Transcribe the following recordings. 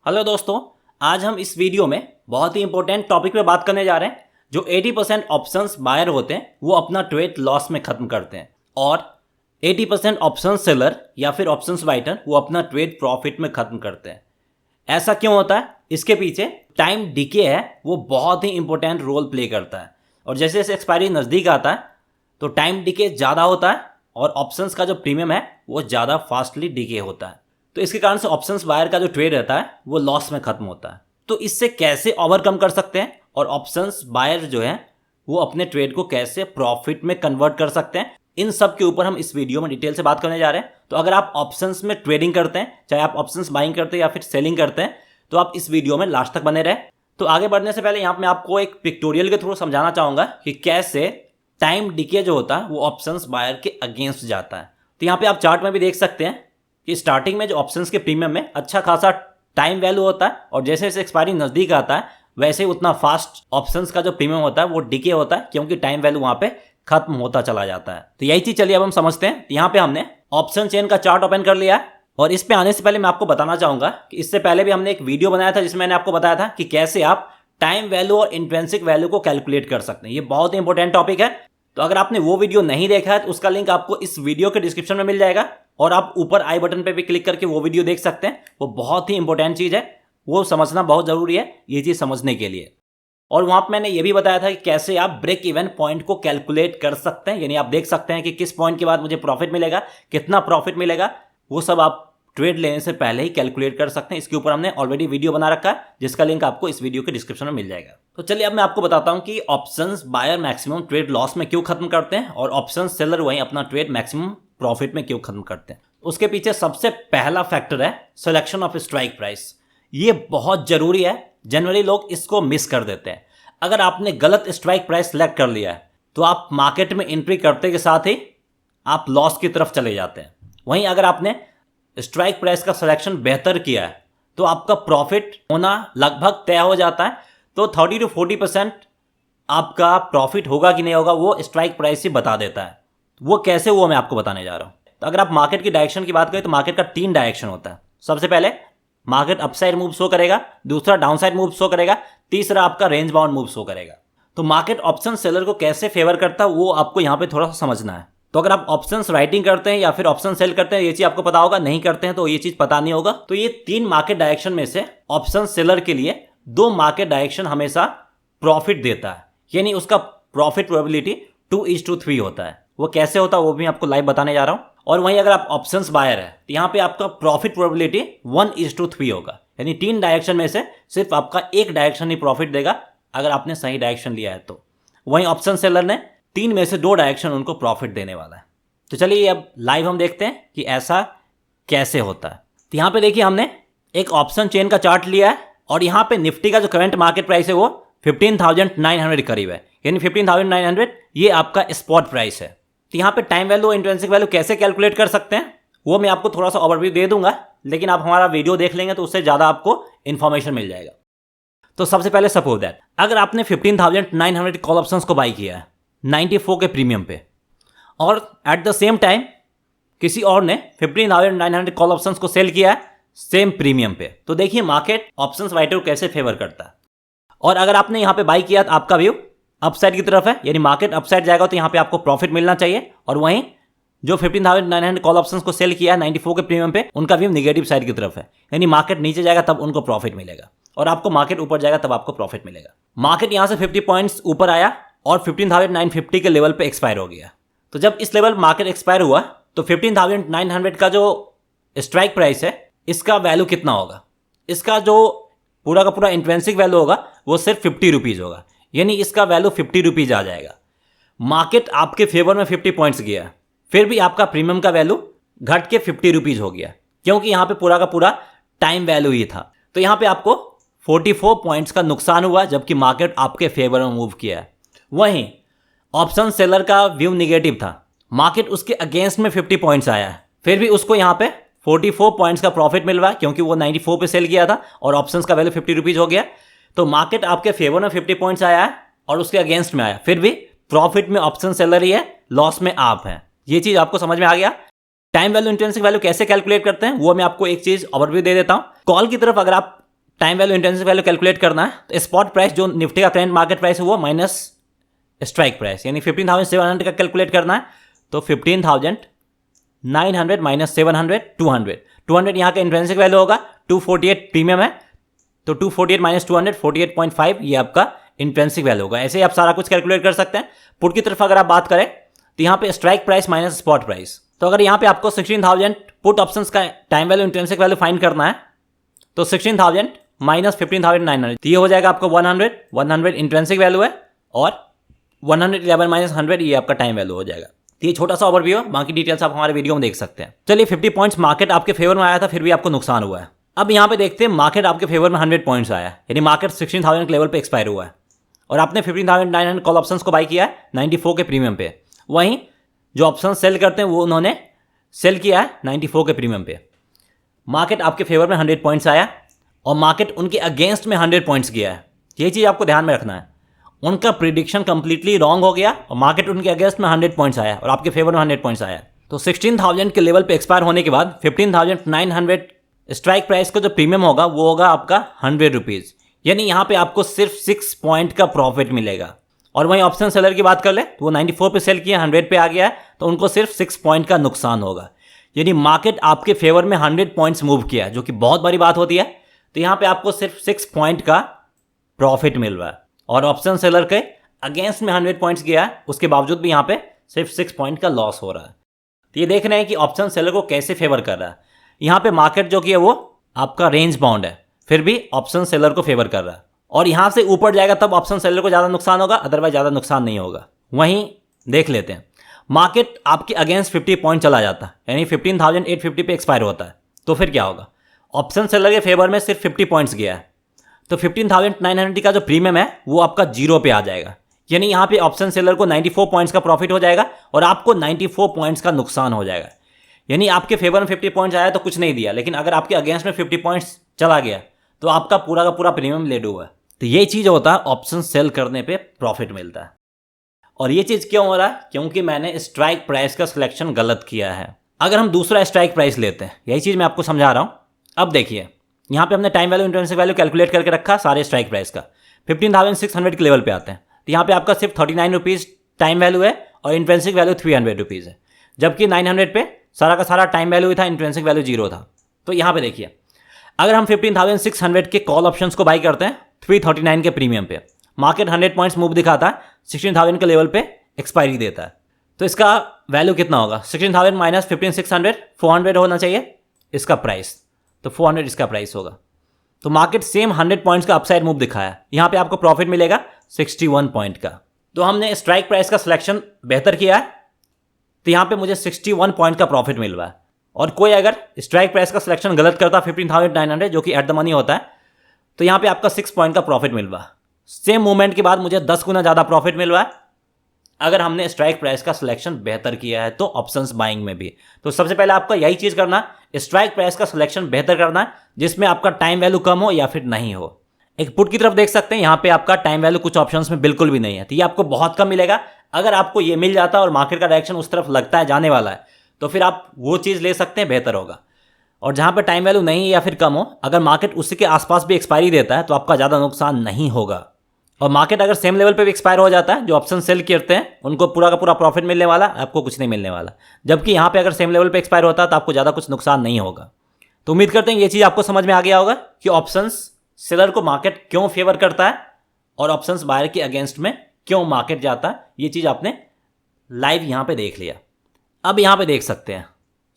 Hello दोस्तों, आज हम इस वीडियो में बहुत ही इंपॉर्टेंट टॉपिक पे बात करने जा रहे हैं। जो 80% ऑप्शंस बायर होते हैं वो अपना ट्रेड लॉस में खत्म करते हैं और 80% ऑप्शन सेलर या फिर ऑप्शंस बाइटर वो अपना ट्रेड प्रॉफिट में खत्म करते हैं। ऐसा क्यों होता है? इसके पीछे टाइम डिके है, वो बहुत ही इंपॉर्टेंट रोल प्ले करता है। और जैसे जैसे एक्सपायरी नज़दीक आता है तो टाइम डिके ज़्यादा होता है और ऑप्शंस का जो प्रीमियम है वो ज़्यादा फास्टली डिके होता है। तो इसके कारण से ऑप्शंस बायर का जो ट्रेड रहता है वो लॉस में खत्म होता है। तो इससे कैसे ओवरकम कर सकते हैं और ऑप्शंस बायर जो है वो अपने ट्रेड को कैसे प्रॉफिट में कन्वर्ट कर सकते हैं, इन सब के ऊपर हम इस वीडियो में डिटेल से बात करने जा रहे हैं। तो अगर आप ऑप्शंस में ट्रेडिंग करते हैं, चाहे आप ऑप्शंस बाइंग करते हैं या फिर सेलिंग करते हैं, तो आप इस वीडियो में लास्ट तक बने रहे। तो आगे बढ़ने से पहले यहाँ पे मैं आपको एक पिक्टोरियल के थ्रू समझाना चाहूंगा कि कैसे टाइम डिके जो होता है वो ऑप्शंस बायर के अगेंस्ट जाता है। तो यहाँ पे आप चार्ट में भी देख सकते हैं कि स्टार्टिंग में जो ऑप्शंस के प्रीमियम में अच्छा खासा टाइम वैल्यू होता है और जैसे जैसे एक्सपायरी नज़दीक आता है वैसे ही उतना फास्ट ऑप्शंस का जो प्रीमियम होता है वो डिके होता है, क्योंकि टाइम वैल्यू वहाँ पे खत्म होता चला जाता है। तो यही चीज़ चलिए अब हम समझते हैं। यहाँ पे हमने ऑप्शन चेन का चार्ट ओपन कर लिया है और इस पे आने से पहले मैं आपको बताना चाहूँगा कि इससे पहले भी हमने एक वीडियो बनाया था जिसमें मैंने आपको बताया था कि कैसे आप टाइम वैल्यू और इंट्रिंसिक वैल्यू को कैलकुलेट कर सकते हैं। ये बहुत ही इंपॉर्टेंट टॉपिक है। तो अगर आपने वो वीडियो नहीं देखा है तो उसका लिंक आपको इस वीडियो के डिस्क्रिप्शन में मिल जाएगा और आप ऊपर आई बटन पे भी क्लिक करके वो वीडियो देख सकते हैं। वो बहुत ही इंपॉर्टेंट चीज़ है, वो समझना बहुत ज़रूरी है ये चीज़ समझने के लिए। और वहाँ पर मैंने ये भी बताया था कि कैसे आप ब्रेक इवन पॉइंट को कैलकुलेट कर सकते हैं, यानी आप देख सकते हैं कि किस पॉइंट के बाद मुझे प्रॉफिट मिलेगा, कितना प्रॉफिट मिलेगा, वो सब आप ट्रेड लेने से पहले ही कैलकुलेट कर सकते हैं। इसके ऊपर हमने ऑलरेडी वीडियो बना रखा है जिसका लिंक आपको इस वीडियो के डिस्क्रिप्शन में मिल जाएगा। तो चलिए अब मैं आपको बताता हूं कि options buyer maximum trade loss में क्यों खत्म करते हैं और ऑप्शन सेलर वहीं अपना ट्रेड मैक्सिमम प्रॉफिट में क्यों खत्म करते हैं। उसके पीछे सबसे पहला फैक्टर है सिलेक्शन ऑफ स्ट्राइक प्राइस। ये बहुत जरूरी है, जनरली लोग इसको मिस कर देते हैं। अगर आपने गलत स्ट्राइक प्राइस सेलेक्ट कर लिया है तो आप मार्केट में एंट्री करते के साथ ही आप लॉस की तरफ चले जाते हैं। वहीं अगर आपने स्ट्राइक प्राइस का सिलेक्शन बेहतर किया है तो आपका प्रॉफिट होना लगभग तय हो जाता है। तो 30 to 40% आपका प्रॉफिट होगा कि नहीं होगा वो स्ट्राइक प्राइस ही बता देता है। वो कैसे, वो मैं आपको बताने जा रहा हूँ। तो अगर आप मार्केट की डायरेक्शन की बात करें तो मार्केट का 3 डायरेक्शन होता है। सबसे पहले मार्केट अपसाइड मूव शो करेगा, दूसरा डाउनसाइड मूव शो करेगा, तीसरा आपका रेंज बाउंड मूव शो करेगा। तो मार्केट ऑप्शन सेलर को कैसे फेवर करता है वो आपको यहाँ पे थोड़ा सा समझना है। तो अगर आप ऑप्शंस राइटिंग करते हैं या फिर ऑप्शन सेल करते हैं ये चीज आपको पता होगा, नहीं करते हैं तो ये चीज पता नहीं होगा। तो ये 3 मार्केट डायरेक्शन में से ऑप्शन सेलर के लिए 2 मार्केट डायरेक्शन हमेशा प्रॉफिट देता है, यानी उसका प्रॉफिट प्रोबेबिलिटी 2:3 होता है। वो कैसे होता है वो भी आपको लाइव बताने जा रहा हूं। और वहीं अगर आप ऑप्शंस बायर है तो यहाँ पे आपका प्रॉफिट प्रोबेबिलिटी 1:3 होगा, यानी 3 डायरेक्शन में से सिर्फ आपका एक डायरेक्शन ही प्रॉफिट देगा अगर आपने सही डायरेक्शन लिया है तो। वहीं ऑप्शन सेलर ने 3 में से 2 डायरेक्शन उनको प्रॉफिट देने वाला है। तो चलिए अब लाइव हम देखते हैं कि ऐसा कैसे होता है। तो यहाँ पे देखिए हमने एक ऑप्शन चेन का चार्ट लिया है और यहाँ पे निफ्टी का जो करंट मार्केट प्राइस है वो 15,900 करीब है, यानी 15,900 ये आपका स्पॉट प्राइस है। तो यहाँ पे टाइम वैल्यू और इंट्रिंसिक वैल्यू कैसे कैलकुलेट कर सकते हैं वो मैं आपको थोड़ा सा ओवरव्यू दे दूंगा, लेकिन आप हमारा वीडियो देख लेंगे तो उससे ज़्यादा आपको इन्फॉर्मेशन मिल जाएगा। तो सबसे पहले सपोज दैट अगर आपने 15,900 कॉल ऑप्शंस को बाई किया है 94 के प्रीमियम पे और एट द सेम टाइम किसी और ने 15,900 कॉल ऑप्शंस को सेल किया है सेम प्रीमियम पे, तो देखिए मार्केट ऑप्शंस राइटर को कैसे फेवर करता है। और अगर आपने यहाँ पे बाई किया तो आपका व्यू अपसाइड की तरफ है, यानी मार्केट अपसाइड जाएगा तो यहाँ पे आपको प्रॉफिट मिलना चाहिए। और वहीं जो 15,900 कॉल ऑप्शंस को सेल किया है 94 के प्रीमियम पे उनका व्यू निगेटिव साइड की तरफ है, यानी मार्केट नीचे जाएगा तब उनको प्रॉफिट मिलेगा और आपको मार्केट ऊपर जाएगा तब आपको प्रॉफिट मिलेगा। मार्केट यहाँ से 50 पॉइंट्स ऊपर आया और 15,950 के लेवल पे एक्सपायर हो गया। तो जब इस लेवल मार्केट एक्सपायर हुआ तो 15,900 का जो स्ट्राइक प्राइस है इसका वैल्यू कितना होगा, इसका जो पूरा का पूरा इंट्रिंसिक वैल्यू होगा वो सिर्फ 50 रुपीज़ होगा, यानी इसका वैल्यू 50 रुपीज़ आ जाएगा। मार्केट आपके फेवर में 50 पॉइंट्स गया, फिर भी आपका प्रीमियम का वैल्यू घट के 50 रुपीज़ हो गया, क्योंकि यहाँ पे पूरा का पूरा टाइम वैल्यू ही था। तो यहाँ पे आपको 44 पॉइंट्स का नुकसान हुआ जबकि मार्केट आपके फेवर में मूव किया है। वहीं ऑप्शन सेलर का व्यू निगेटिव था, मार्केट उसके अगेंस्ट में 50 पॉइंट्स आया है, फिर भी उसको यहाँ पे 44 पॉइंट्स का प्रॉफिट मिल रहा है क्योंकि वो 94 पे सेल किया था और ऑप्शंस का वैल्यू 50 रुपीज़ हो गया। तो मार्केट आपके फेवर में 50 पॉइंट्स आया है और उसके अगेंस्ट में आया, फिर भी प्रॉफिट में ऑप्शन सेलर ही है, लॉस में आप हैं। ये चीज़ आपको समझ में आ गया। टाइम वैल्यू इंट्रिंसिक वैल्यू कैसे कैलकुलेट करते हैं वो मैं आपको एक चीज़ ओवरव्यू दे देता हूँ। कॉल की तरफ अगर आप time value intrinsic value calculate करना है तो स्पॉट प्राइस जो निफ्टी का करंट मार्केट प्राइस है वो माइनस स्ट्राइक प्राइस, यानी 15,700 का कैलकुलेट करना है तो 15,900 माइनस 700 200 यहाँ का इंट्रिंसिक वैल्यू होगा, 248 प्रीमियम है तो 248 माइनस 200 48.5 ये आपका इंट्रिंसिक वैल्यू होगा। ऐसे ही आप सारा कुछ कैलकुलेट कर सकते हैं। पुट की तरफ अगर आप बात करें तो यहाँ पे strike price minus spot price, तो अगर यहाँ पे आपको 16,000 पुट ऑप्शंस का time value intrinsic value find करना है तो 16,000 माइनस 15,900 तो ये हो जाएगा आपको 100 इंट्रिंसिक वैल्यू है और 111 माइनस 100 ये आपका टाइम वैल्यू हो जाएगा। तो ये छोटा सा ओवरव्यू है, बाकी डिटेल्स आप हमारे वीडियो में देख सकते हैं। चलिए 50 पॉइंट्स मार्केट आपके फेवर में आया था, फिर भी आपको नुकसान हुआ है। अब यहाँ पे देखते हैं मार्केट आपके फेवर में 100 पॉइंट्स आया है, यानी मार्केट 16,000 के लेवल पे एक्सपायर हुआ है और आपने 15,900 कॉल ऑप्शंस को बाई किया है 94 के प्रीमियम पे। वहीं जो ऑप्शन सेल करते हैं वो उन्होंने सेल किया है 94 के प्रीमियम पे। मार्केट आपके फेवर में 100 पॉइंट्स आया और मार्केट उनके अगेंस्ट में 100 पॉइंट्स गया है। ये चीज़ आपको ध्यान में रखना है, उनका प्रिडिक्शन कंप्लीटली रॉन्ग हो गया और मार्केट उनके अगेंस्ट में 100 पॉइंट्स आया और आपके फेवर में 100 पॉइंट्स आया। तो 16,000 के लेवल पे एक्सपायर होने के बाद 15,900 स्ट्राइक प्राइस का जो प्रीमियम होगा वो होगा आपका 100 रुपीज़, यानी यहाँ पे आपको सिर्फ 6 पॉइंट का प्रॉफिट मिलेगा। और वहीं ऑप्शन सेलर की बात कर ले तो वो 94 पे सेल किया, 100 पे आ गया है तो उनको सिर्फ 6 पॉइंट का नुकसान होगा। यानी मार्केट आपके फेवर में 100 पॉइंट्स मूव किया जो कि बहुत बड़ी बात होती है, तो यहाँ पे आपको सिर्फ 6 पॉइंट का प्रॉफिट मिल रहा है और ऑप्शन सेलर के अगेंस्ट में 100 पॉइंट्स गया है, उसके बावजूद भी यहाँ पे सिर्फ 6 पॉइंट का लॉस हो रहा है। तो ये देख रहे हैं कि ऑप्शन सेलर को कैसे फेवर कर रहा है। यहाँ पे मार्केट जो कि है वो आपका रेंज बाउंड है, फिर भी ऑप्शन सेलर को फेवर कर रहा है और यहाँ से ऊपर जाएगा तब ऑप्शन सेलर को ज़्यादा नुकसान होगा, अदरवाइज ज़्यादा नुकसान नहीं होगा। वहीं देख लेते हैं मार्केट आपके अगेंस्ट 50 पॉइंट चला जाता है, यानी 15,850 पे एक्सपायर होता है, तो फिर क्या होगा। ऑप्शन सेलर के फेवर में सिर्फ 50 पॉइंट्स गया है तो 15,900 का जो प्रीमियम है वो आपका 0 पे आ जाएगा, यानी यहाँ पे ऑप्शन सेलर को 94 पॉइंट्स का प्रॉफिट हो जाएगा और आपको 94 पॉइंट्स का नुकसान हो जाएगा। यानी आपके फेवर में 50 पॉइंट्स आया तो कुछ नहीं दिया, लेकिन अगर आपके अगेंस्ट में 50 पॉइंट्स चला गया तो आपका पूरा का पूरा प्रीमियम ले डूबा है। तो ये चीज़ होता है ऑप्शन सेल करने पे प्रॉफिट मिलता है। और ये चीज़ क्यों हो रहा है, क्योंकि मैंने स्ट्राइक प्राइस का सिलेक्शन गलत किया है। अगर हम दूसरा स्ट्राइक प्राइस लेते हैं, यही चीज़ मैं आपको समझा रहा हूँ। अब देखिए यहाँ पे हमने time value intrinsic value calculate करके रखा सारे स्ट्राइक प्राइस का, 15,600 के लेवल पे आते हैं तो यहाँ पे आपका सिर्फ 39 रुपीज़ टाइम वैल्यू है और इंट्रिंसिक वैल्यू 300 रुपीज़ है, जबकि 900 पे सारा का सारा टाइम वैल्यू था, इंट्रिंसिक वैल्यू 0 था। तो यहाँ पे देखिए अगर हम 15,600 के कॉल ऑप्शंस को बाई करते हैं 339 के प्रीमियम पे, मार्केट 100 पॉइंट्स मूव दिखाता है, 16,000 के लेवल पे एक्सपायरी देता है, तो इसका वैल्यू कितना होगा 16,000 माइनस 15,600 400 होना चाहिए इसका प्राइस, तो 400 इसका प्राइस होगा। तो मार्केट सेम 100 पॉइंट्स का अपसाइड मूव दिखाया, यहाँ पे आपको प्रॉफिट मिलेगा 61 पॉइंट का। तो हमने स्ट्राइक प्राइस का सिलेक्शन बेहतर किया है तो यहाँ पे मुझे 61 पॉइंट का प्रॉफिट मिल रहा है। और कोई अगर स्ट्राइक प्राइस का सिलेक्शन गलत करता 15,900 जो कि एट द मनी होता है, तो यहाँ पे आपका 6 पॉइंट का प्रॉफिट मिल रहा है। सेम मूवमेंट के बाद मुझे 10 गुना ज़्यादा प्रॉफिट मिल रहा है अगर हमने स्ट्राइक प्राइस का सिलेक्शन बेहतर किया है तो ऑप्शंस बाइंग में भी। तो सबसे पहले आपका यही चीज़ करना, स्ट्राइक प्राइस का सिलेक्शन बेहतर करना है जिसमें आपका टाइम वैल्यू कम हो या फिर नहीं हो। एक पुट की तरफ देख सकते हैं, यहाँ पे आपका टाइम वैल्यू कुछ ऑप्शंस में बिल्कुल भी नहीं है, तो ये आपको बहुत कम मिलेगा। अगर आपको ये मिल जाता है और मार्केट का डायरेक्शन उस तरफ लगता है जाने वाला है तो फिर आप वो चीज़ ले सकते हैं, बेहतर होगा। और जहाँ पे टाइम वैल्यू नहीं या फिर कम हो, अगर मार्केट उसी के आसपास भी एक्सपायरी देता है तो आपका ज़्यादा नुकसान नहीं होगा। और मार्केट अगर सेम लेवल पे भी एक्सपायर हो जाता है, जो ऑप्शन सेल करते हैं उनको पूरा का पूरा प्रॉफिट मिलने वाला, आपको कुछ नहीं मिलने वाला। जबकि यहाँ पे अगर सेम लेवल पे एक्सपायर होता है तो आपको ज़्यादा कुछ नुकसान नहीं होगा। तो उम्मीद करते हैं ये चीज़ आपको समझ में आ गया होगा कि ऑप्शंस सेलर को मार्केट क्यों फेवर करता है और ऑप्शंस बायर के अगेंस्ट में क्यों मार्केट जाता है। ये चीज़ आपने लाइव यहाँ पे देख लिया। अब यहाँ पे देख सकते हैं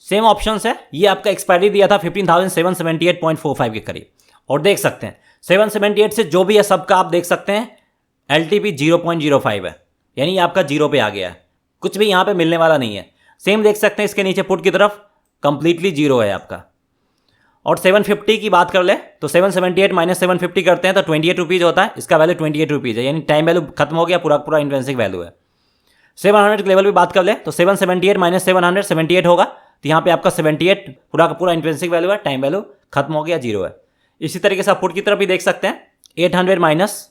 सेम ऑप्शंस है, ये आपका एक्सपायरी दिया था 15,778.45 के करीब, और देख सकते हैं 778 से जो भी है सबका आप देख सकते हैं LTP 0.05 है, यानी आपका 0 पे आ गया है, कुछ भी यहाँ पे मिलने वाला नहीं है। सेम देख सकते हैं इसके नीचे पुट की तरफ कंप्लीटली 0 है आपका। और 750 की बात कर ले तो 778 माइनस 750 करते हैं तो 28 रुपीज़ होता है, इसका वैल्यू 28 रुपीज़ है, यानी टाइम वैल्यू खत्म हो गया, पूरा पूरा इंट्रिंसिक वैल्यू है। 700 के लेवल भी बात कर ले तो 778 माइनस 700 78 होगा, तो यहाँ पे आपका 78 पूरा का पूरा इंट्रिंसिक वैल्यू है, टाइम वैल्यू खत्म हो गया, 0 है। इसी तरीके से आप पुट की तरफ भी देख सकते हैं 800 माइनस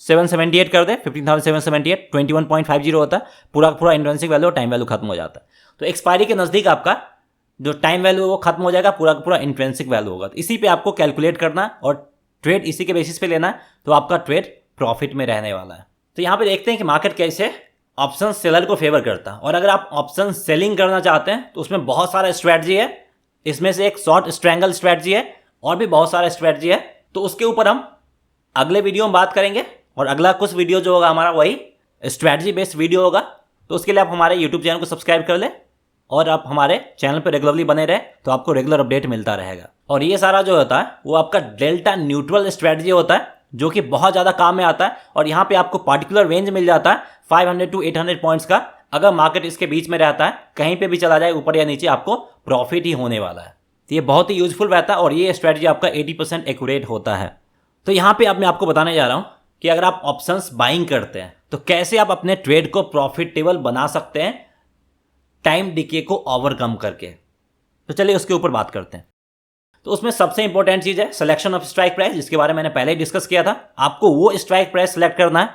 778 कर दे 15,778 21.50 होता है, पूरा पूरा इंट्रिंसिक वैल्यू टाइम वैल्यू खत्म हो जाता है। तो एक्सपायरी के नज़दीक आपका जो टाइम वैल्यू है वो खत्म हो जाएगा, पूरा का पूरा इंट्रिंसिक वैल्यू होगा। तो इसी पे आपको कैलकुलेट करना और ट्रेड इसी के बेसिस पे लेना है तो आपका ट्रेड प्रॉफिट में रहने वाला है। तो यहाँ पे देखते हैं कि मार्केट कैसे ऑप्शन सेलर को फेवर करता है। और अगर आप ऑप्शन सेलिंग करना चाहते हैं तो उसमें बहुत सारा स्ट्रैटेजी है, इसमें से एक शॉर्ट स्ट्रैंगल स्ट्रैटेजी है और भी बहुत सारा स्ट्रैटेजी है। तो उसके ऊपर हम अगले वीडियो में बात करेंगे और अगला कुछ वीडियो जो होगा हमारा वही स्ट्रैटेजी बेस्ड वीडियो होगा। तो उसके लिए आप हमारे यूट्यूब चैनल को सब्सक्राइब कर लें और आप हमारे चैनल पर रेगुलरली बने रहे तो आपको रेगुलर अपडेट मिलता रहेगा। और ये सारा जो होता है वो आपका डेल्टा न्यूट्रल स्ट्रैटेजी होता है जो कि बहुत ज़्यादा काम में आता है। और यहाँ पे आपको पार्टिकुलर रेंज मिल जाता है 500 to 800 पॉइंट्स का। अगर मार्केट इसके बीच में रहता है, कहीं पे भी चला जाए ऊपर या नीचे, आपको प्रॉफिट ही होने वाला है। तो ये बहुत ही यूजफुल रहता है और ये स्ट्रैटेजी आपका 80% एक्यूरेट होता है। तो यहाँ पे अब मैं आपको बताने जा रहा हूँ कि अगर आप ऑप्शंस बाइंग करते हैं तो कैसे आप अपने ट्रेड को प्रॉफिटेबल बना सकते हैं टाइम डिके को ओवरकम करके। तो चलिए उसके ऊपर बात करते हैं। तो उसमें सबसे इंपॉर्टेंट चीज़ है सिलेक्शन ऑफ स्ट्राइक प्राइस, जिसके बारे में मैंने पहले ही डिस्कस किया था। आपको वो स्ट्राइक प्राइस सेलेक्ट करना है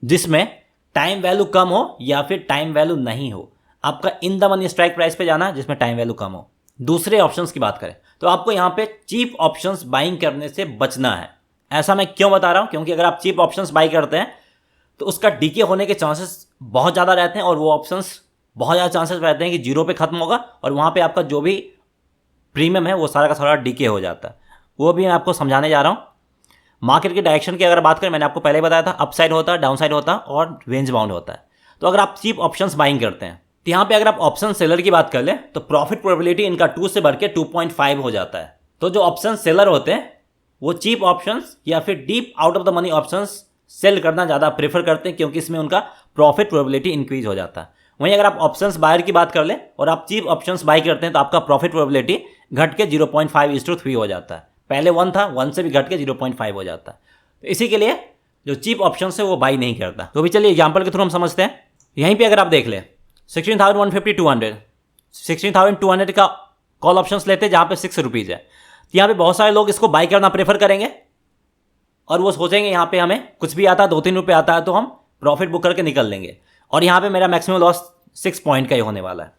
जिसमें टाइम वैल्यू कम हो या फिर टाइम वैल्यू नहीं हो। आपका in the money strike price पे जाना है जिसमें टाइम वैल्यू कम हो। दूसरे ऑप्शंस की बात करें तो आपको यहाँ पे चीप ऑप्शंस बाइंग करने से बचना है। ऐसा मैं क्यों बता रहा हूँ, क्योंकि अगर आप चीप ऑप्शंस बाई करते हैं तो उसका डीके होने के चांसेस बहुत ज़्यादा रहते हैं और वो ऑप्शंस बहुत ज़्यादा चांसेस रहते हैं कि जीरो पे खत्म होगा और वहाँ पे आपका जो भी प्रीमियम है वो सारा का सारा डीके हो जाता है। वो भी मैं आपको समझाने जा रहा हूँ। मार्केट के डायरेक्शन की अगर बात करें, मैंने आपको पहले बताया था अपसाइड होता है, डाउनसाइड होता है और रेंज बाउंड होता है। तो अगर आप चीप ऑप्शंस बाइंग करते हैं तो यहाँ पे अगर आप ऑप्शन सेलर की बात कर लें तो प्रॉफिट प्रोबेबिलिटी इनका 2 से बढ़ के 2.5 हो जाता है। तो जो ऑप्शन सेलर होते हैं वो चीप ऑप्शंस या फिर deep out of the money options sell करना ज़्यादा प्रेफर करते हैं क्योंकि इसमें उनका प्रॉफिट प्रोबेबिलिटी इंक्रीज हो जाता है। वहीं अगर आप ऑप्शंस बायर की बात कर लें और आप चीप ऑप्शंस बाई करते हैं तो आपका प्रॉफिट प्रोबेबिलिटी घट के 0.5:3 हो जाता है। पहले 1 था, 1 से भी घट के 0.5 हो जाता है। तो इसी के लिए जो चीप ऑप्शन है वो बाई नहीं करता। तो भी चलिए एग्जाम्पल के थ्रू हम समझते हैं। यहीं पर अगर आप देख लें 16,150 200 16,200 का कॉल ऑप्शन लेते हैं जहाँ पे 6 रुपीज़ है। तो यहाँ पे बहुत सारे लोग इसको बाई करना प्रेफर करेंगे और वो सोचेंगे यहाँ पे हमें कुछ भी आता है 2-3 रुपये आता है तो हम प्रॉफिट बुक करके निकल लेंगे और यहाँ पे मेरा मैक्सिमम लॉस 6 पॉइंट का ही होने वाला है।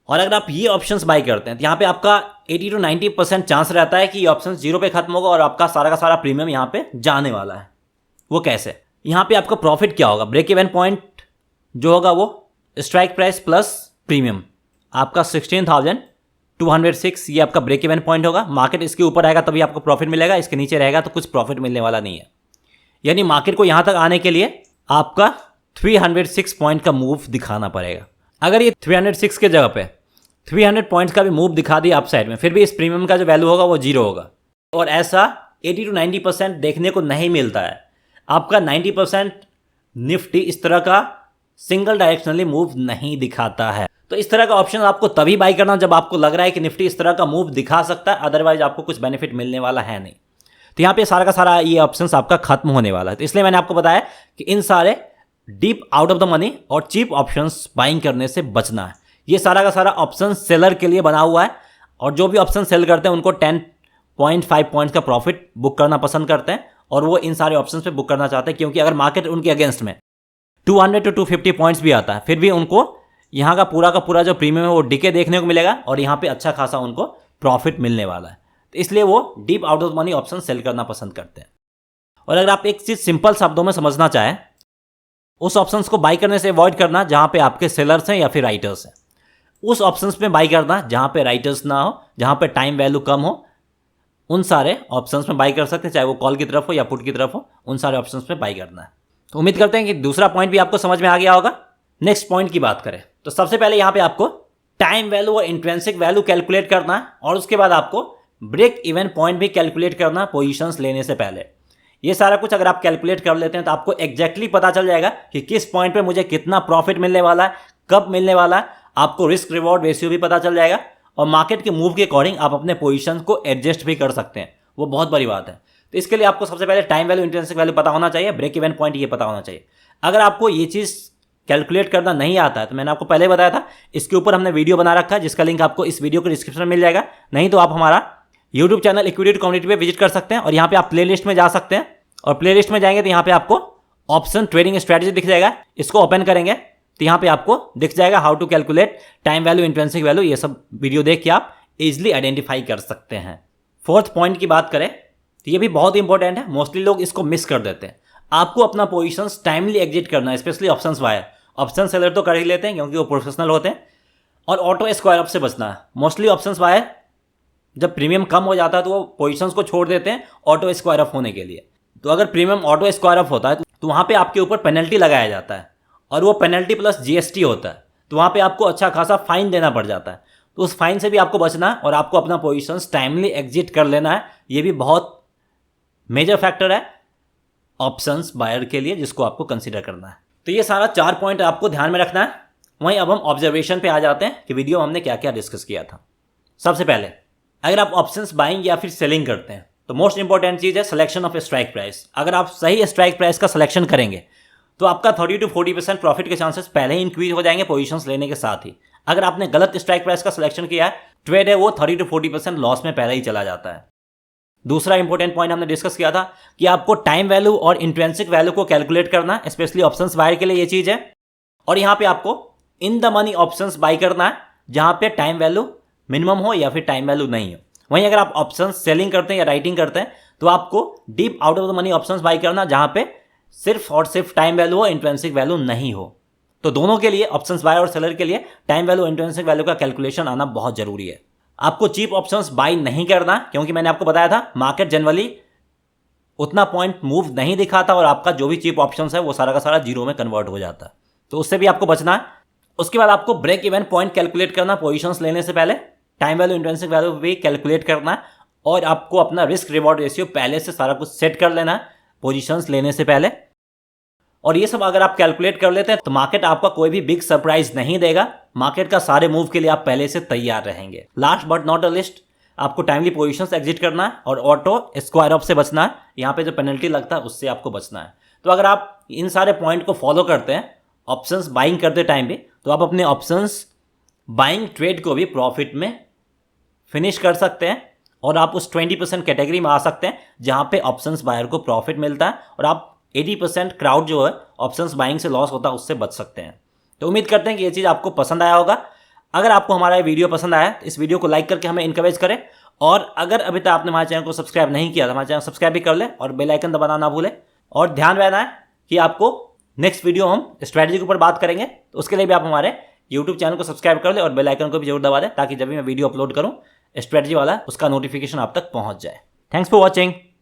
और अगर आप ये ऑप्शंस बाई करते हैं तो यहाँ पे आपका 80 to 90% चांस रहता है कि ये ऑप्शन जीरो पे खत्म होगा और आपका सारा का सारा प्रीमियम यहाँ पे जाने वाला है। वो कैसे? यहाँ पे आपका प्रॉफिट क्या होगा, ब्रेक इवन पॉइंट जो होगा वो स्ट्राइक प्राइस प्लस प्रीमियम आपका 16,206 ये आपका ब्रेक इवन पॉइंट होगा। मार्केट इसके ऊपर आएगा तभी आपको प्रॉफिट मिलेगा, इसके नीचे रहेगा तो कुछ प्रॉफिट मिलने वाला नहीं है। यानी मार्केट को यहाँ तक आने के लिए आपका 306 पॉइंट का मूव दिखाना पड़ेगा। अगर ये 306 के जगह पे 300 पॉइंट्स का भी मूव दिखा दिया अप साइड में, फिर भी इस प्रीमियम का जो वैल्यू होगा वो जीरो होगा। और ऐसा 80 to 90% देखने को नहीं मिलता है। आपका 90% निफ्टी इस तरह का सिंगल डायरेक्शनली मूव नहीं दिखाता है। तो इस तरह का ऑप्शन आपको तभी बाई करना जब आपको लग रहा है कि निफ्टी इस तरह का मूव दिखा सकता है, अदरवाइज आपको कुछ बेनिफिट मिलने वाला है नहीं। तो यहाँ पे सारा का सारा ये ऑप्शंस आपका खत्म होने वाला है। तो इसलिए मैंने आपको बताया कि इन सारे deep out of the money और चीप ऑप्शंस बाइंग करने से बचना है। ये सारा का सारा ऑप्शन सेलर के लिए बना हुआ है और जो भी ऑप्शन सेल करते हैं उनको 10.5 पॉइंट्स का प्रॉफिट बुक करना पसंद करते हैं और वो इन सारे ऑप्शंस पे बुक करना चाहते हैं क्योंकि अगर मार्केट उनके अगेंस्ट में 200 to 250 पॉइंट्स भी आता है फिर भी उनको यहाँ का पूरा जो प्रीमियम है वो डिके देखने को मिलेगा और यहाँ पे अच्छा खासा उनको प्रॉफिट मिलने वाला है। तो इसलिए वो deep out of money option sell करना पसंद करते हैं। और अगर आप एक चीज़ सिंपल शब्दों में समझना चाहें, उस ऑप्शंस को बाई करने से अवॉइड करना जहाँ पे आपके सेलर्स हैं या फिर राइटर्स हैं। उस ऑप्शंस में बाई करना जहाँ पे राइटर्स ना हो, जहाँ पे टाइम वैल्यू कम हो, उन सारे ऑप्शंस में बाई कर सकते हैं, चाहे वो कॉल की तरफ हो या पुट की तरफ हो, उन सारे ऑप्शंस में बाई करना है। तो उम्मीद करते हैं कि दूसरा पॉइंट भी आपको समझ में आ गया होगा। नेक्स्ट पॉइंट की बात करें तो सबसे पहले यहाँ पे आपको टाइम वैल्यू और इंट्रिंसिक वैल्यू कैलकुलेट करना है और उसके बाद आपको ब्रेक इवन पॉइंट भी कैलकुलेट करना है पोजीशंस लेने से पहले। ये सारा कुछ अगर आप कैलकुलेट कर लेते हैं तो आपको एग्जैक्टली पता चल जाएगा कि किस पॉइंट पे मुझे कितना प्रॉफिट मिलने वाला है, कब मिलने वाला है। आपको रिस्क रिवॉर्ड रेशियो भी पता चल जाएगा और मार्केट के मूव के अकॉर्डिंग आप अपने पोजीशन को एडजस्ट भी कर सकते हैं। वो बहुत बड़ी बात है। तो इसके लिए आपको सबसे पहले टाइम वैल्यू इंट्रिंसिक वैल्यू पता होना चाहिए, ब्रेक इवन पॉइंट ये पता होना चाहिए। अगर आपको ये चीज़ कैलकुलेट करना नहीं आता है तो मैंने आपको पहले बताया था, इसके ऊपर हमने वीडियो बना रखा है जिसका लिंक आपको इस वीडियो के डिस्क्रिप्शन में मिल जाएगा। नहीं तो आप हमारा यूट्यूब चैनल लिक्विडिटी कम्युनिटी पे विजिट कर सकते हैं और यहाँ पे आप प्लेलिस्ट में जा सकते हैं और प्लेलिस्ट में जाएंगे तो यहाँ पे आपको ऑप्शन ट्रेडिंग स्ट्रेटजी दिख जाएगा। इसको ओपन करेंगे तो यहाँ पे आपको दिख जाएगा how to calculate time value, intrinsic value. ये सब वीडियो देख के आप इजिली आइडेंटिफाई कर सकते हैं। फोर्थ पॉइंट की बात करें तो ये भी बहुत इंपॉर्टेंट है, मोस्टली लोग इसको मिस कर देते हैं। आपको अपना पोजीशंस टाइमली एग्जिट करना है, specially options buyer. Option seller तो कर ही लेते हैं क्योंकि वो प्रोफेशनल होते हैं, और ऑटो स्क्वायर अप से बचना है। मोस्टली ऑप्शंस बायर जब प्रीमियम कम हो जाता है तो वो पोजीशंस को छोड़ देते हैं ऑटो स्क्वायर अप होने के लिए। तो अगर प्रीमियम ऑटो स्क्वायर अप होता है तो वहाँ पे आपके ऊपर पेनल्टी लगाया जाता है, और वो पेनल्टी प्लस जीएसटी होता है, तो वहाँ पे आपको अच्छा खासा फाइन देना पड़ जाता है। तो उस फाइन से भी आपको बचना है और आपको अपना पोजीशंस टाइमली एग्जिट कर लेना है। ये भी बहुत मेजर फैक्टर है ऑप्शंस बायर के लिए जिसको आपको कंसीडर करना है। तो ये सारा 4 पॉइंट आपको ध्यान में रखना है। वहीं अब हम ऑब्जर्वेशन पे आ जाते हैं कि वीडियो में हमने क्या क्या डिस्कस किया था। सबसे पहले, अगर आप ऑप्शंस बाइंग या फिर सेलिंग करते हैं तो मोस्ट इंपॉर्टेंट चीज़ है सिलेक्शन ऑफ स्ट्राइक प्राइस। अगर आप सही स्ट्राइक प्राइस का सिलेक्शन करेंगे तो आपका 30 to 40% प्रॉफिट के चांसेस पहले ही इंक्रीज हो जाएंगे पोजीशंस लेने के साथ ही। अगर आपने गलत स्ट्राइक प्राइस का सिलेक्शन किया है, ट्रेड है वो 30 to 40% लॉस में पहले ही चला जाता है। दूसरा इंपॉर्टेंट पॉइंट हमने डिस्कस किया था कि आपको टाइम वैल्यू और इंट्रिंसिक वैल्यू को कैलकुलेट करना, स्पेशली ऑप्शंस बायर के लिए ये चीज़ है। और यहाँ पे आपको in the money options by करना है जहाँ पे टाइम वैल्यू मिनिमम हो या फिर टाइम वैल्यू नहीं हो। वहीं अगर आप ऑप्शंस सेलिंग करते हैं या राइटिंग करते हैं तो आपको deep out of the money options by करना जहाँ पे सिर्फ और सिर्फ टाइम वैल्यू हो, इंट्रिंसिक वैल्यू नहीं हो। तो दोनों के लिए, ऑप्शंस बायर और सेलर के लिए, टाइम वैल्यू इंट्रिंसिक वैल्यू का कैलकुलेशन आना बहुत जरूरी है। आपको चीप ऑप्शंस बाई नहीं करना क्योंकि मैंने आपको बताया था मार्केट जनरली उतना पॉइंट मूव नहीं दिखाता और आपका जो भी चीप ऑप्शंस है वो सारा का सारा जीरो में कन्वर्ट हो जाता है, तो उससे भी आपको बचना है। उसके बाद आपको ब्रेक इवन पॉइंट कैलकुलेट करना पोजीशंस लेने से पहले, टाइम वैल्यू इंट्रिंसिक वैल्यू भी कैलकुलेट करना है, और आपको अपना रिस्क रिवॉर्ड रेशियो पहले से सारा कुछ सेट कर लेना है पोजीशंस लेने से पहले। और ये सब अगर आप कैलकुलेट कर लेते हैं तो मार्केट आपका कोई भी बिग सरप्राइज नहीं देगा। मार्केट का सारे मूव के लिए आप पहले से तैयार रहेंगे। Last but not a list, आपको टाइमली पोजीशंस एग्जिट करना है और ऑटो स्क्वायर अप से बचना है। यहाँ पे जो पेनल्टी लगता है उससे आपको बचना है। तो अगर आप इन सारे पॉइंट को फॉलो करते हैं ऑप्शंस बाइंग करते टाइम भी, तो आप अपने ऑप्शंस बाइंग ट्रेड को भी प्रॉफिट में फिनिश कर सकते हैं और आप उस 20% कैटेगरी में आ सकते हैं जहाँ पे ऑप्शंस बायर को प्रॉफिट मिलता है और आप 80% क्राउड जो है ऑप्शंस बाइंग से लॉस होता है उससे बच सकते हैं। तो उम्मीद करते हैं कि ये चीज़ आपको पसंद आया होगा। अगर आपको हमारा ये वीडियो पसंद आया तो इस वीडियो को लाइक करके हमें इनकरेज करें, और अगर अभी तक आपने हमारे चैनल को सब्सक्राइब नहीं किया तो हमारे चैनल सब्सक्राइब भी कर ले और बेल आइकन दबाना ना भूलें। और ध्यान रहना है कि आपको नेक्स्ट वीडियो हम स्ट्रैटेजी के ऊपर बात करेंगे, तो उसके लिए भी आप हमारे यूट्यूब चैनल को सब्सक्राइब कर ले और बेल आइकन को भी जरूर दबा दें ताकि जब भी मैं वीडियो अपलोड करूँ स्ट्रैटेजी वाला उसका नोटिफिकेशन आप तक पहुँच जाए। Thanks for watching.